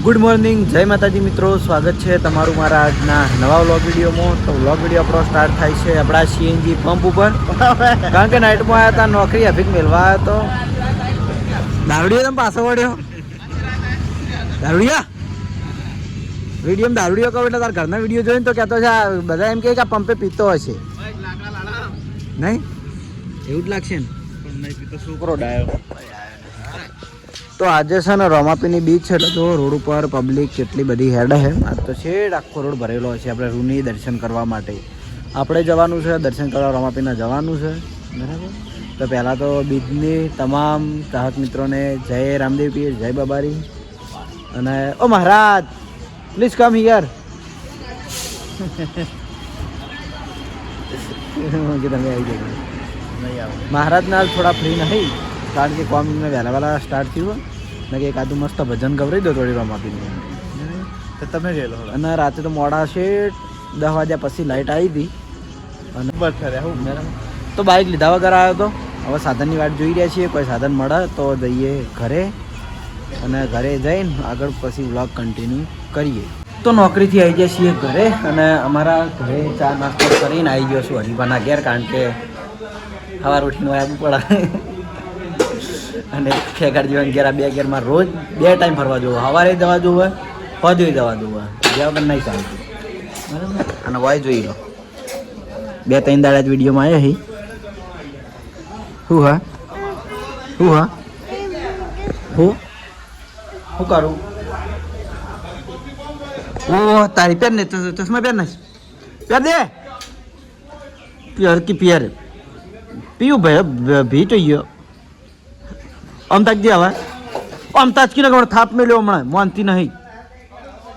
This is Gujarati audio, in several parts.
ગુડ મોર્નિંગ, જય માતાજી મિત્રો. સ્વાગત છે તમારું મારા આજના નવા વ્લોગ વિડીયોમાં. તો વ્લોગ વિડીયો આપણો સ્ટાર્ટ થાય છે આપણા સીએનજી પંપ ઉપર, કારણ કે નાઇટમાં આવ્યા હતા નોકરી અભિક મેળવા આવ્યો તો. દારૂડિયો તમે પાછો વળ્યો? દારૂડિયા વિડીયો દારૂડિયો કહો એટલે તારા ઘરના વિડીયો જોઈને તો કહેતો છે બધા એમ કે આ પંપે પીતો હશે. નહીં એવું જ લાગશે ને, છોકરો ડાયો. તો આજે છે ને રમાપીની બીચ છે, એટલે તો રોડ ઉપર પબ્લિક કેટલી બધી હેડ છે. આજ તો છેડ આખો રોડ ભરેલો છે. આપણે રૂની દર્શન કરવા માટે આપણે જવાનું છે, દર્શન કરવા રમાપીના જવાનું છે, બરાબર. તો પહેલાં તો બીચની તમામ ચાહક મિત્રોને જય રામદેવ પીર, જય બાબારી. અને ઓ મહારાજ પ્લીઝ કમ હિયર. તમે આવી જાય મહારાજના થોડા ફ્રી નહીં, કારણ કે કોમ વહેલા વહેલા સ્ટાર્ટ થયું ને કે એકાદું મસ્ત ભજન ગવરાઈ દો થોડી રમાપીને. તો તમે ગયેલો અને રાતે તો મોડા છે 10 વાગ્યા પછી લાઇટ આવી હતી અને બરાબર. તો બાઇક લીધા વગર આવ્યો હતો. હવે સાધનની વાટ જોઈ રહ્યા છીએ, કોઈ સાધન મળે તો જઈએ ઘરે, અને ઘરે જઈને આગળ પછી વ્લોગ કન્ટિન્યુ કરીએ. તો નોકરીથી આવી ગયા છીએ ઘરે, અને અમારા ઘરે ચા નાસ્તો કરીને આવી ગયો છું હરીફાના ઘેર, કારણ કે સવાર ઉઠીને આવવું પડે. અને ખેગાર જીવન ઘેર, બે ઘેરમાં રોજ 2 ટાઈમ ફરવા જવું. સવારે જવા જવું હોય, પદવી જવા જવું હોય, જ્યાં પણ નહીં ચાલતું, બરાબર. અને વાય જોઈ લો 2-3 દાડા જ વિડીયોમાં આવ્યા હી. શું હા શું હા હું કરું? ઓ તારી પેર ને ચશ્મા પેર ને પેર દે પિયર કી પિયર પીયું ભાઈ ભીટ ગયો. આમ તાક દે હવે, આમ તાજકી ને થાપ મેલ્યો હમણાં માનતી નહીં.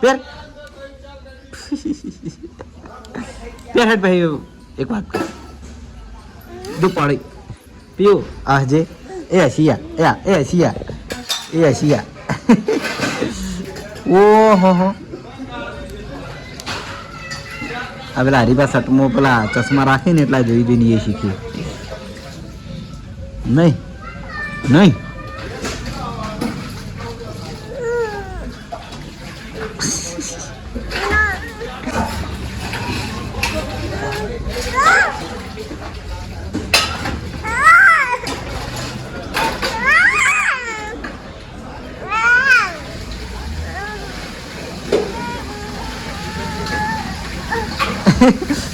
પેર પેર હેડ ભાઈ એક વાત કર દુ પાડી પીયું આજે એ હસિયા એ હસિયા ઓહો હો. આ પેલા હરીબા સટમો પેલા ચશ્મા રાખીને એટલા જોઈ જોઈને એ શીખ્યું. નહીં નહીં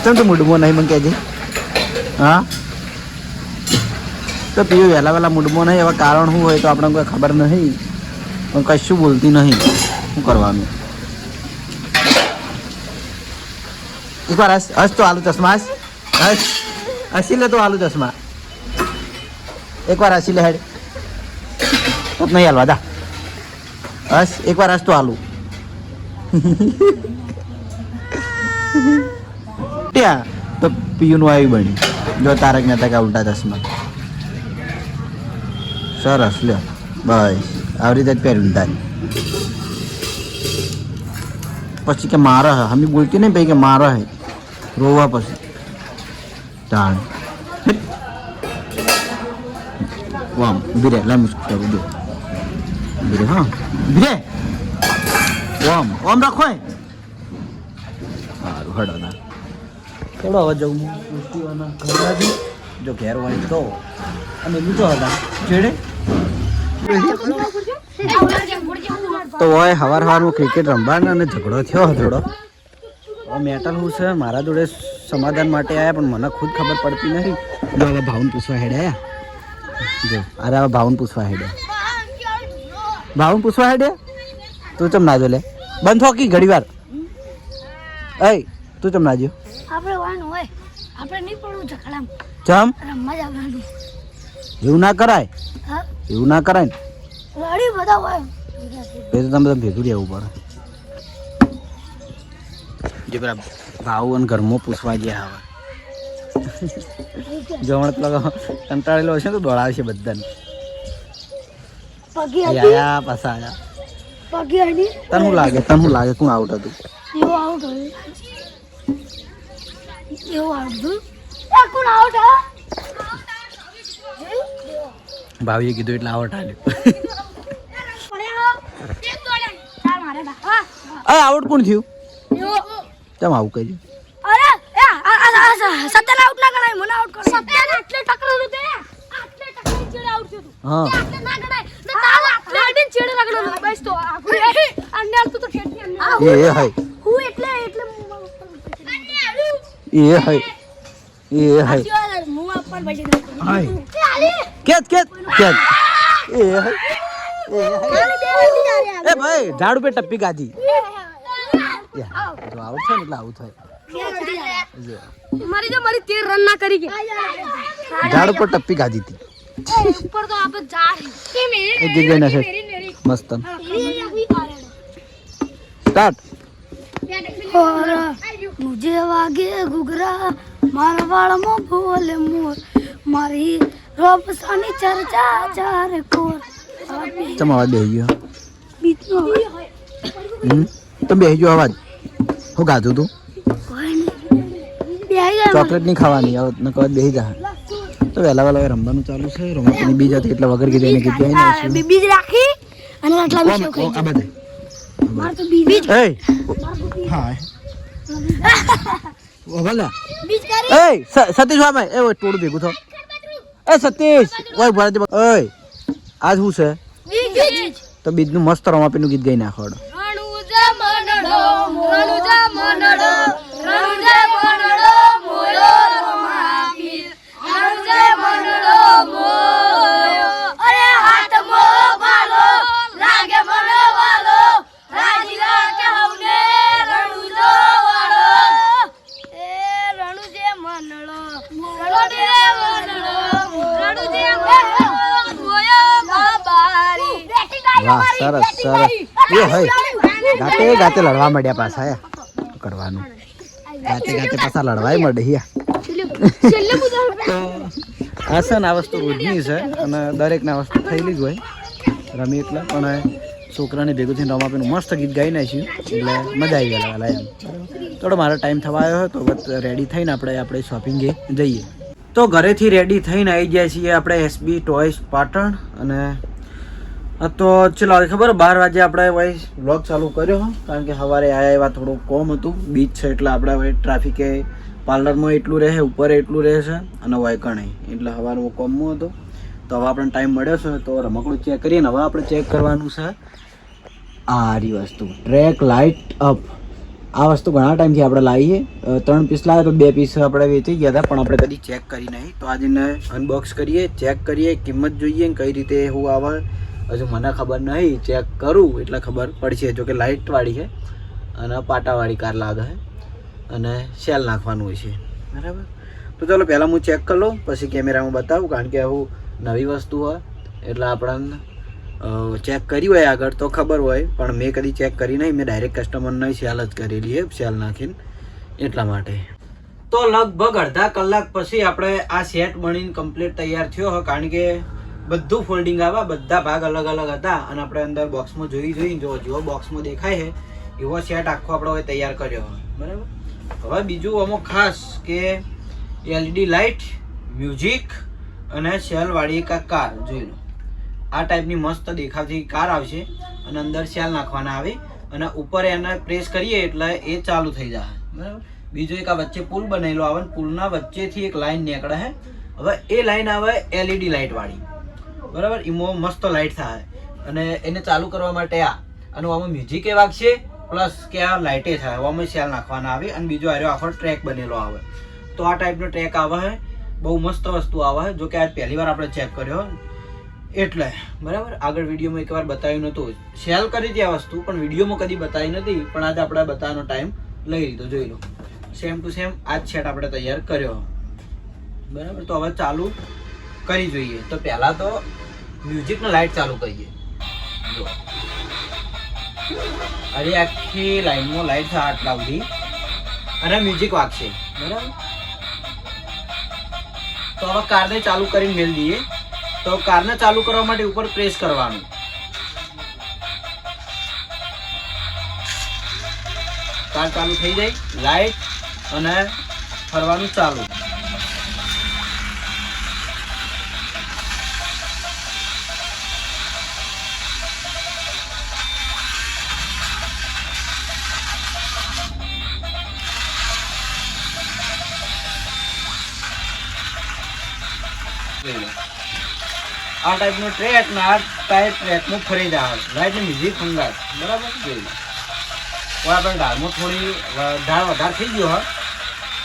ચમ તો મૂડમાં નહીં મને કહેજે. હા તો પીવું વહેલા વહેલા મૂડમાં નહીં. હવે કારણ શું હોય તો આપણને કોઈ ખબર નહીં, પણ કશું બોલતી નહીં. શું કરવાનું? એકવાર હસ તો આલુ ચશ્મા હસી લે તો આલુ ચશ્મા એકવાર હસી લે હેડ તો નહીં હાલવા દા. હસ એકવાર હસ તો આલુ. ત્યાં તો પીયુનું આવી બન્યું. જો તારક મહેતા કા ઉલ્ટા ચશ્મા. સરસ લ્યો બસ આવી રીતે જ પહેર્યું તારી. પછી કે મારા હે હમી બોલતી નહીં ભાઈ કે મારા હે, રોવા પછી તાણ વામ ઉભી રે લાઈ મુશ્કેલ કરું દો ઉભી રે. હા ઉભી રે ઓમ ઓમ રાખો. સારું હડો ના થોડો હવે જવું પુષ્ટિઓના ઘર બાજુ, જો ઘેર હોય તો. અને બીજો હતા છેડે તો હોય સવારમાં ક્રિકેટ રમવાનો અને ઝઘડો થયો થોડો. હવે મેટર શું છે મારા જોડે સમાધાન માટે આવ્યા, પણ મને ખુદ ખબર પડતી નથી. જો હવે ભાવને પૂછવા હેડ્યા. જો અરે હવે ભાવને પૂછવા હેડ્યા. ભાવને પૂછવા હેડ્યા તું ચમ ના જો લે બંધ થોકી ઘડી વાર. એ તું ચમ ના જો? આપણે વાનું હોય, આપણે નહીં પડવું ઝઘડામાં. ચમ રમવા જવાનું. એવું ના કરાય, હા એવું ના કરાય ને. લડી બધા હોય એ તો તમે ભેગું રહેવું પડે. જે પેલા ભાવ અને ઘરમાં પૂછવા ગયા હવે જમણ પેલા કંટાળેલો હશે તો દોડાવશે બધાને. પગે આયા પાછા આયા. પગે હની તને શું લાગે કોણ આઉટ હતું? એવું આઉટ હોય, એવું આઉટ હતું. કોણ આઉટ હા? ભાવીએ કીધું એટલે આવટ આલ્યું. મારે ના હા અરે આઉટ કોણ થયું યો કેમ આવું કર્યું અરે સત્યાને આઉટ ના ગણાય મને આઉટ કરો સત્યાને આટલે ટકરેલું તે આટલે ટકરી ચેડે આઉટ થયું હા આટલે ના ગણાય તો તારા આટલે અડીને ચેડે રગડેલું બસ તો અંડાલ તું તો ઠેઠી અંડાલ એ હાય હું એટલે એ હાય એ હાય હું આપણ બજે હાય એ આલી કેત એ હાય એ ભાઈ ઝાડુ પે ટપ્પી ગાધી જો આઉટ થાય ને એટલે આવું થાય મારી 13 રન ના કરી કે ઝાડુ પર ટપ્પી ગાધી હતી ઉપર તો આપણે જા કે મેરે એક ગઈ ના છે મસ્ત સ્ટાર્ટ और मुझे वागे घुघरा मारा वाळમાં બોલે મોર મારી રોપસાની ચર્ચા ચાર કોર ચમ અવાજ બેહી ગયો બીતનો તો બેહી ગયો અવાજ હું ગાધું તું કોઈ નહીં બેહી જાય ચોકલેટ નહીં ખાવાની હવે ન કવાજ બેહી જા તો વહેલા રમવાનું ચાલુ છે રમતની બીજ હતી એટલે વગર કીધે એને કીધું આવીને બીજ રાખી અને આટલા મિશો ખાઈ આ બધે માર તો બીજ એ હા ઓ ભલા બીજ કરી એ સતીશ વામે એ ઓય ટોળું ભેગું થો એ સતીશ ઓય ભરાતી ઓય આજ શું છે બીજ તો બીજનું મસ્ત રમાપીનું ગીત ગાઈ નાખો રણુજા મનડો મોયો રમાપી રણુજા મનડો મોયો અરે હાથ મો ભાલો લાગે મને વાલો રાજી રાકે હવને રણુજો વાળો એ રણુજે મનડો મોયો બાબારી વાહ સરસ સરસ એ હઈ ગાતે લડવા માંડ્યા પાછા હે કરવાનું ગાતે પાછા લડવાય મળે હિયા આ છે ને આ વસ્તુ રોજની છે અને દરેકને આ વસ્તુ થયેલી જ હોય રમી એટલે પણ છોકરાને ભેગું થઈને રમાપીનું મસ્ત ગીત ગાઈ નાખ્યું એટલે મજા આવી ગયેલા એમ થોડો મારો ટાઈમ થવા આવ્યો હતો બસ રેડી થઈને આપણે શોપિંગે જઈએ તો ઘરેથી રેડી થઈને આવી જાય છીએ આપણે એસબી ટોયસ પાટણ અને તો ચલો હવે ખબર 12 વાગે આપણે ભાઈ વ્લોગ ચાલુ કર્યો કારણ કે સવારે આયા એવા થોડું કોમ હતું બીચ છે એટલે આપણે હવે ટ્રાફિકે પાર્લરમાં એટલું રહે ઉપર એટલું રહે છે અને વાયકણે એટલે સવારમાં કોમમાં હતું તો હવે આપણને ટાઈમ મળ્યો છે તો રમકડું ચેક કરીએ ને હવે આપણે ચેક કરવાનું છે આ રી વસ્તુ ટ્રેક લાઇટ અપ આ વસ્તુ ઘણા ટાઈમથી આપણે લાવીએ 3 પીસ લાવ્યા તો 2 પીસ આપણે વેચી ગયા હતા પણ આપણે કદી ચેક કરી નહીં તો આજે અનબોક્સ કરીએ ચેક કરીએ કિંમત જોઈએ કઈ રીતે શું આવે હજુ મને ખબર નહીં ચેક કરું એટલે ખબર પડશે જો કે લાઇટવાળી છે અને પાટાવાળી કાર લાગે છે અને સેલ નાખવાનું હોય છે બરાબર તો ચાલો પહેલાં હું ચેક કરી લઉં પછી કેમેરામાં બતાવું કારણ કે આવું નવી વસ્તુ હોય એટલે આપણને ચેક કરી હોય આગળ તો ખબર હોય પણ મેં કદી ચેક કરી નહીં મેં ડાયરેક્ટ કસ્ટમરને સેલ જ કરેલી છે સેલ નાખીને એટલા માટે તો લગભગ અડધા કલાક પછી આપણે આ સેટ બનીને કમ્પ્લીટ તૈયાર થયો હોય કારણ કે બધું ફોલ્ડિંગ આવે બધા ભાગ અલગ અલગ હતા અને આપણે અંદર બોક્સમાં જોઈને જો બોક્સમાં દેખાય છે એવો સેટ આખો આપણે હવે તૈયાર કર્યો બરાબર હવે બીજું અમુક ખાસ કે એલઈડી લાઇટ મ્યુઝિક અને સેલવાળી એક કાર જોઈ લો આ ટાઈપની મસ્ત દેખાવતી કાર આવશે અને અંદર સેલ નાખવાના આવે અને ઉપર એને પ્રેસ કરીએ એટલે એ ચાલુ થઈ જાય બરાબર બીજો એક આ વચ્ચે પુલ બનેલો આવે પુલના વચ્ચેથી એક લાઈન નીકળે છે હવે એ લાઈન આવે એલઈડી લાઇટ વાળી બરાબર એમાં મસ્ત લાઇટ થાય અને એને ચાલુ કરવા માટે આ અને આમાં મ્યુઝિક એ વાગશે પ્લસ કે આ લાઇટે થાય આમાં સેલ નાખવાના આવે અને બીજો આર્યો આખો ટ્રેક બનેલો આવે તો આ ટાઈપનો ટ્રેક આવે છે બહુ મસ્ત વસ્તુ આવે છે જો કે આજ પહેલી વાર આપણે ચેક કર્યો એટલે બરાબર આગળ વિડીયોમાં એકવાર બતાવ્યું નહોતું સેલ કરી હતી આ વસ્તુ પણ વિડીયોમાં કદી બતાવી નથી પણ આજે આપણે બતાવવાનો ટાઈમ લઈ લીધો જોઈ લો સેમ ટુ સેમ આ જ સેટ આપણે તૈયાર કર્યો બરાબર તો હવે ચાલુ કરી જોઈએ તો પહેલા તો મ્યુઝિકનો લાઇટ ચાલુ કરીએ જો અરે આખી લાઈનમાં લાઇટ થાય આટલા સુધી અને મ્યુઝિક વાગશે બરાબર તો હવે કારને ચાલુ કરીને મેળ દઈએ તો કારને ચાલુ કરવા માટે ઉપર પ્રેસ કરવાનું કાર ચાલુ થઈ જાય લાઇટ અને ફરવાનું ચાલુ જોઈ લો આ ટાઈપનો ટ્રેક ને આ ટાઈપ ટ્રેકમાં ફરી જાય રાઈટ ને મ્યુઝિક સંગાત બરાબર જોઈ લો હવે આપણે દાળમાં થોડી દાળ વધારે થઈ ગયો હોય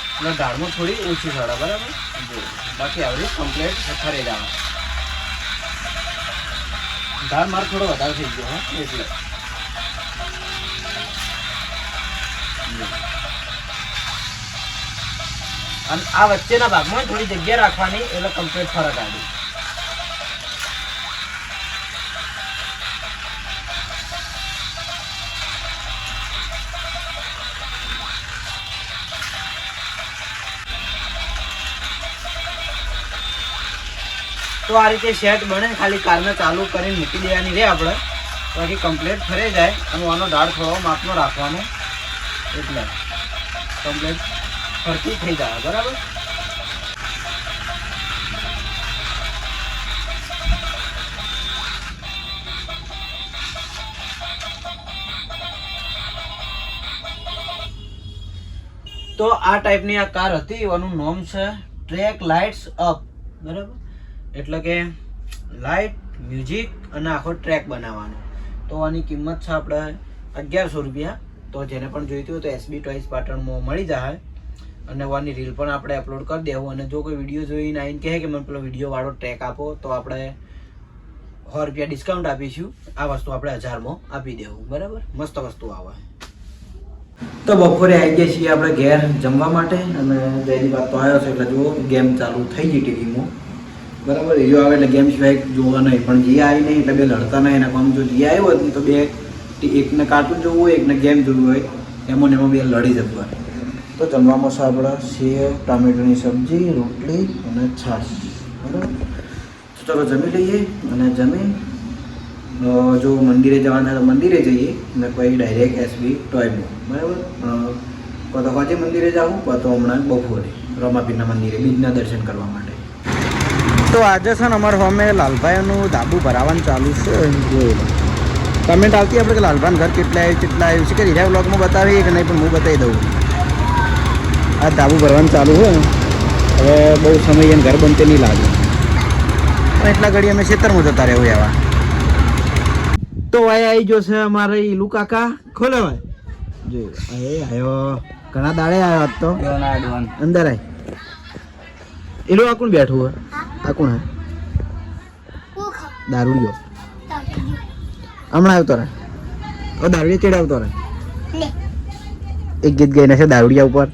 એટલે દાળમાં થોડી ઓછી સડે બરાબર જોઈ લો બાકી આવડી કમ્પ્લીટ ફરી જાય દાળ મારે થોડો વધારે થઈ ગયો હા એટલે અને આ વચ્ચેના ભાગમાં થોડી જગ્યા રાખવાની એટલે કમ્પ્લીટ ફરક આવે તો આ રીતે સેટ બને ખાલી કારને ચાલુ કરીને મૂકી દેવાની રહે આપણે બાકી કમ્પ્લીટ ફરે જાય અને આનો દાળ થોડો માપનો રાખવાનો એટલે કમ્પ્લીટ ફરતી થઈ જાય બરાબર તો આ ટાઈપની આ કાર હતી એનું નામ છે ટ્રેક લાઇટ્સ અપ બરાબર એટલે કે લાઇટ મ્યુઝિક અને આખો ટ્રેક બનાવવાનો તો આની કિંમત છે આપણે 1100 રૂપિયા તો જેને પણ જોઈતું હોય તો SB ટોયઝ પાટણમાં મળી જાય અને આની રીલ પણ આપણે અપલોડ કરી દેવું અને જો કોઈ વિડીયો જોઈને આવીને કહે કે મને પેલો વિડીયોવાળો ટ્રેક આપો તો આપણે 100 રૂપિયા ડિસ્કાઉન્ટ આપીશું આ વસ્તુ આપણે 1000માં આપી દેવું બરાબર મસ્ત વસ્તુ આવે તો બપોરે આવી ગયા છીએ આપણે ઘેર જમવા માટે અને જયની વાત તો આવ્યો છે એટલે જુઓ ગેમ ચાલુ થઈ ગઈ ટીવીમાં બરાબર એ આવે એટલે ગેમ સિવાય જોવા નહીં પણ જીયા આવી નહીં એટલે બે લડતા નહીં એના કામ જો જીયા આવ્યો હોય તો બે એકને કાર્ટૂન જોવું હોય એકને ગેમ જોવું હોય એમાં ને એમાં બે લડી જતું તો જમવામાં છે આપણે સેવ ટામેટાની સબ્જી રોટલી અને છાશ બરાબર તો ચલો જમી લઈએ અને જમી જો મંદિરે જવાના તો મંદિરે જઈએ અને પછી ડાયરેક્ટ SB ટોયમાં બરાબર કાં તો આજે મંદિરે જાવું કાં તો હમણાં બપોરે રમાપીરના મંદિરે બીજના દર્શન કરવા માટે તો આજે છે ને અમારા હોમે લાલભાઈનું ધાબુ ભરાવાનું ચાલુ છે જોઈ લો કમેન્ટ આવતી આપણે કે લાલભાઈનું ઘર કેટલા આવ્યું છે કે રીરા બ્લોગમાં બતાવીએ કે નહીં પણ હું બતાવી દઉં આ ધાબુ ભરવાનું ચાલુ હોય હવે બહુ સમય એને ઘર બનતે નહીં લાગે પણ એટલા ઘડી અમે ખેતરમાં જતા રહેવું એવા તો ભાઈ આવી ગયો છે અમારે ઈલુ કાકા ખોલે ભાઈ જો આવ્યો ઘણા દાડે આવ્યો આજ તો અંદર આય ઈલુ આ કોણ બેઠું હોય આ કોણ હે દારૂડિયો હમણાં આવતો રહે દારૂડિયો ચેડે આવતો રહે એક ગીત ગાઈને છે દારૂડિયા ઉપર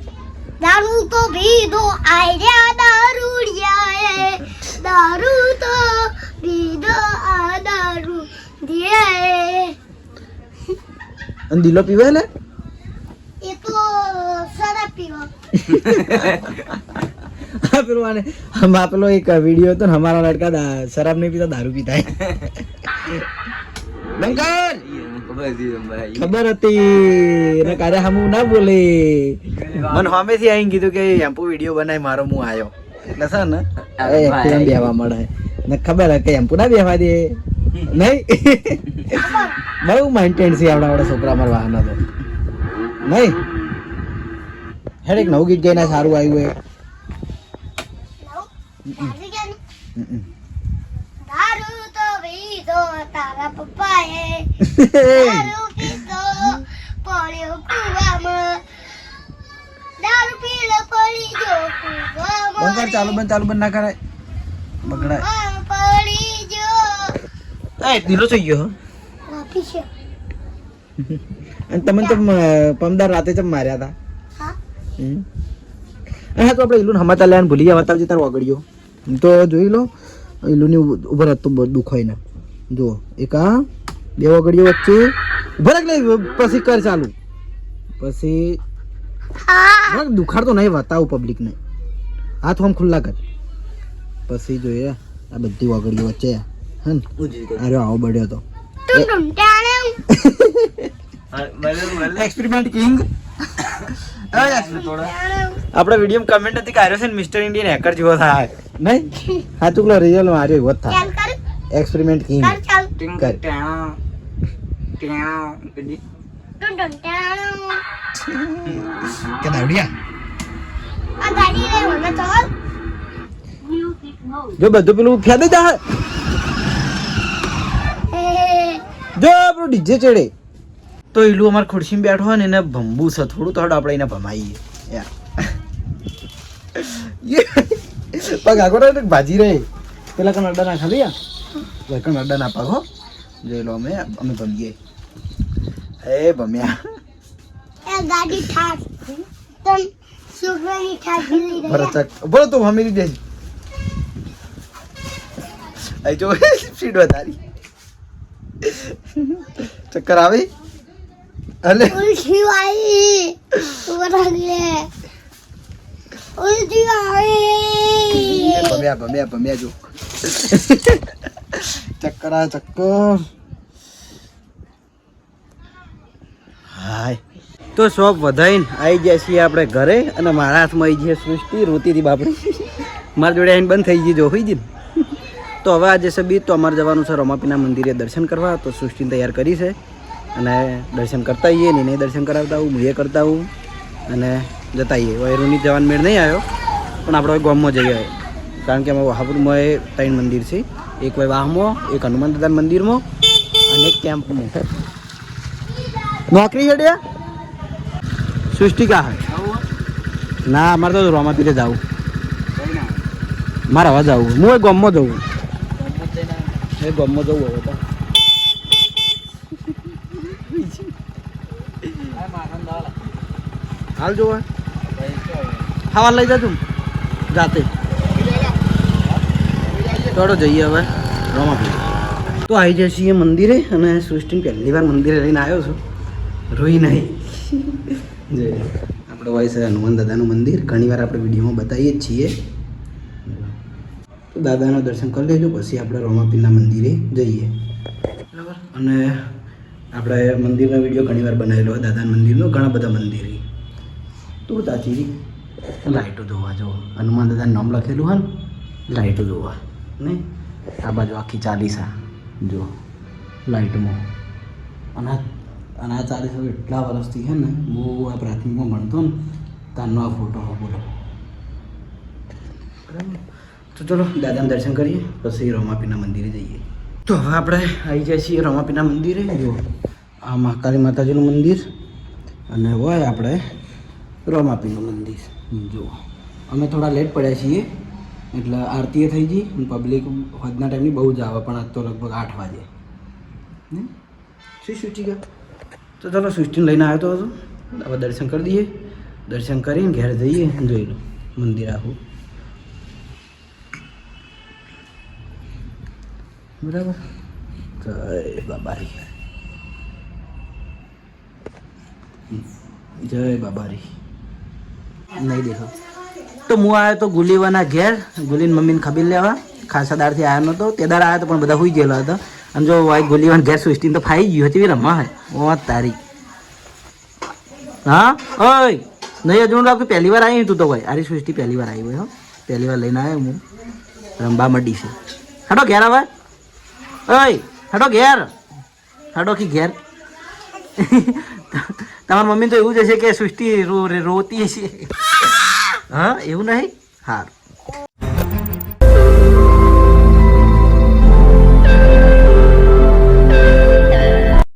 દારૂ તો પીધો આર્યા દારૂડિયા દારૂ તો પીધો આ દારૂ દિયા અને દિલો પીવે લે એ તો શરાબ પીવો हाँ फिर वाने हम आप लोग एक वीडियो तो हमारा लड़का शराब नहीं पीता दारू पीता है अंकल खबर હતી ને કારે હમ ના બોલે મન હમેથી આઈ કીધું કે એમ્પુ વિડિયો બનાય મારો હું આયો એટલે છે ને એકદમ બેવા મળે ને ખબર હે કે એમ્પુ ના બેવા દે નહીં બહુ મેન્ટેન છે આપણા વાળા છોકરા માર વાહના તો નહીં હેડ એક નવું ગીત ગાઈને સારું આવ્યું હે દારૂ તો પીધો તારા પપ્પાએ દારૂ પીધો પડ્યો કુવામાં દારૂ પીલો પડી ગયો કુવામાં બંધ ચાલુ બંધ ના કરાય બગડાય પડી ગયો એ દિલો થઈ ગયો વાપી છે અને તમને તો પમદાર રાતે જ માર્યા હતા હા હા તો આપણે ઈલુન હમાતા લેવાનું ભૂલી ગયા બતાવજે તાર વગડ્યો તો જોઈ લો ઈલુની ઉભર હતું દુખાય ને જો એક આ બે વગડીઓ વચ્ચે ઉભર લે પછી કર ચાલુ પછી હા દુખાડતો નહીં બતાવું પબ્લિકને હાથ આમ ખુલ્લા કર પછી જોઈએ આ બધી વગડીઓ વચ્ચે હે ને અરે આવો બળ્યો તો ટુમ ટાણે એક્સપેરિમેન્ટ કિંગ આપણે વિડીયો કમેન્ટ હતી કે આર્યો છે ને મિસ્ટર ઇન્ડિયન હેકર જેવો થાય નહીં હા ચૂકલો રિયલ માં આર્યો એવો જ થાય ચાલ કર એક્સપેરિમેન્ટ કિંગ કર ચાલ કર ટુમ ટાણે કે દાવડિયા આ ગાડી લે મને ચાલ જો બધું પેલું ફેદી જા જો આપણું ડીજે ચડે તો ઈલું અમારે ખુરશીમાં બેઠો હોય ને એને ભંબુ છે થોડું તો આપણે એને ભમાઈએ યાર પગ આગળ રહે ભાજી રહે પેલા કણ અડ્ડા ના ખાલી યાર કણ અડ્ડા ના પગ હો જોઈ લો અમે ભમીએ હે ભમ્યા ગાડી ઠાસ તમ સુગરની ઠાસ ગીલી રહે બરાબર બોલો તું ભમી દે આ જો સ્પીડ વધારી ચક્કર આવે અલે ઉલટી આવી ઉભરાગલે ઉલટી આવી ભમ્યા જો ચક્કર આ ચક્કર હાય તો શોપ વધાઈને આવી ગયા છીએ આપણે ઘરે અને મારા હાથમાં આવી ગયા સૃષ્ટિ રોતી હતી બાપડી મારા જોડે આવીને બંધ થઈ ગઈ જો હોઈ ગઈ તો હવે આજે છે બીજ તો અમારે જવાનું છે રમાપીના મંદિરે દર્શન કરવા તો સૃષ્ટિને તૈયાર કરી છે અને દર્શન કરતા આવીએ ને નહીં દર્શન કરાવતા આવું હું એ કરતા આવું અને જતા આવીએ વૈરુની જવાન મેળ નહીં આવ્યો પણ આપણે હવે ગામમાં જઈએ કારણ કે અમે વહાપુરમાં એ 3 મંદિર છે એક હોય વાહમાં એક હનુમાન દાદા મંદિરમાં અને એક કેમ્પમાં નોકરી હેડ્યા સૃષ્ટિ કા ના અમારે તો રમાપીરે જવું મારે હવે જવું હું એ ગામમાં જવું એ ગામમાં જવું હવે તો હાલ જોવે ખાવા લઈ જતું જાતે થોડો જઈએ હવે રમાપીર તો આવી જાય છીએ મંદિરે અને સૃષ્ટિને પહેલી વાર મંદિરે લઈને આવ્યો છું રોઈ નહીં જે આપણે હોય છે હનુમાન દાદાનું મંદિર ઘણી વાર આપણે વિડીયોમાં બતાવીએ જ છીએ તો દાદાના દર્શન કરી લેજો પછી આપણે રમાપીરના મંદિરે જઈએ બરાબર અને આપણે મંદિરનો વિડીયો ઘણી વાર બનાવેલો હોય દાદાના મંદિરનો ઘણા બધા મંદિરે તો તાચી લાઇટો જોવા જો હનુમાન દાદાનું નામ લખેલું હોય ને લાઇટો જોવા નહીં આ બાજુ આખી ચાલીસા જો લાઇટમાં અને આ ચાલીસા એટલા વર્ષથી છે ને હું આ પ્રાથમિકમાં ભણતો ને તારનો આ ફોટો બોલો બરાબર તો ચલો દાદાના દર્શન કરીએ પછી રમાપીના મંદિરે જઈએ તો હવે આપણે આવી જાય છીએ રમાપીના મંદિરે જો આ મહાકાળી માતાજીનું મંદિર અને હોય આપણે રમાપીનું મંદિર જો અમે થોડા લેટ પડ્યા છીએ એટલે આરતીએ થઈ ગઈ પબ્લિક હોદના ટાઈમની બહુ જ આવે પણ આજ તો લગભગ 8 વાગે શું સૃષ્ટિ ગયા તો ચાલો સૃષ્ટિને લઈને આવ્યો હતો હવે દર્શન કરી દઈએ દર્શન કરીને ઘેર જઈએ જોઈ લો મંદિર આખું બરાબર જય બાબારી જય બાબારી નહીં દેખો તો હું આવ્યો તો ગુલીવાના ઘેર ગુલીને મમ્મીને ખબીર લેવા ખાસા દારથી આવ્યો નહોતો તે દાર આવ્યો તો પણ બધા હોઈ ગયેલા હતા અને જો વાય ગુલીવાના ઘેર સૃષ્ટિને તો ફાઈ ગયું હતી રમવા હે ઓ તારી હા ઓય નહીં હજુ લાગતું પહેલી વાર આવી તું તો ભાઈ આરી સૃષ્ટિ પહેલી વાર આવી હોય હો પહેલી વાર લઈને આવ્યો હું રંબા મડી છે હટો ઘેર આવે ઓય હટો ઘેર હટો કી ઘેર તમારી મમ્મી તો એવું જ હશે કે સૃષ્ટિ રોતી હશે હા એવું નહીં સારું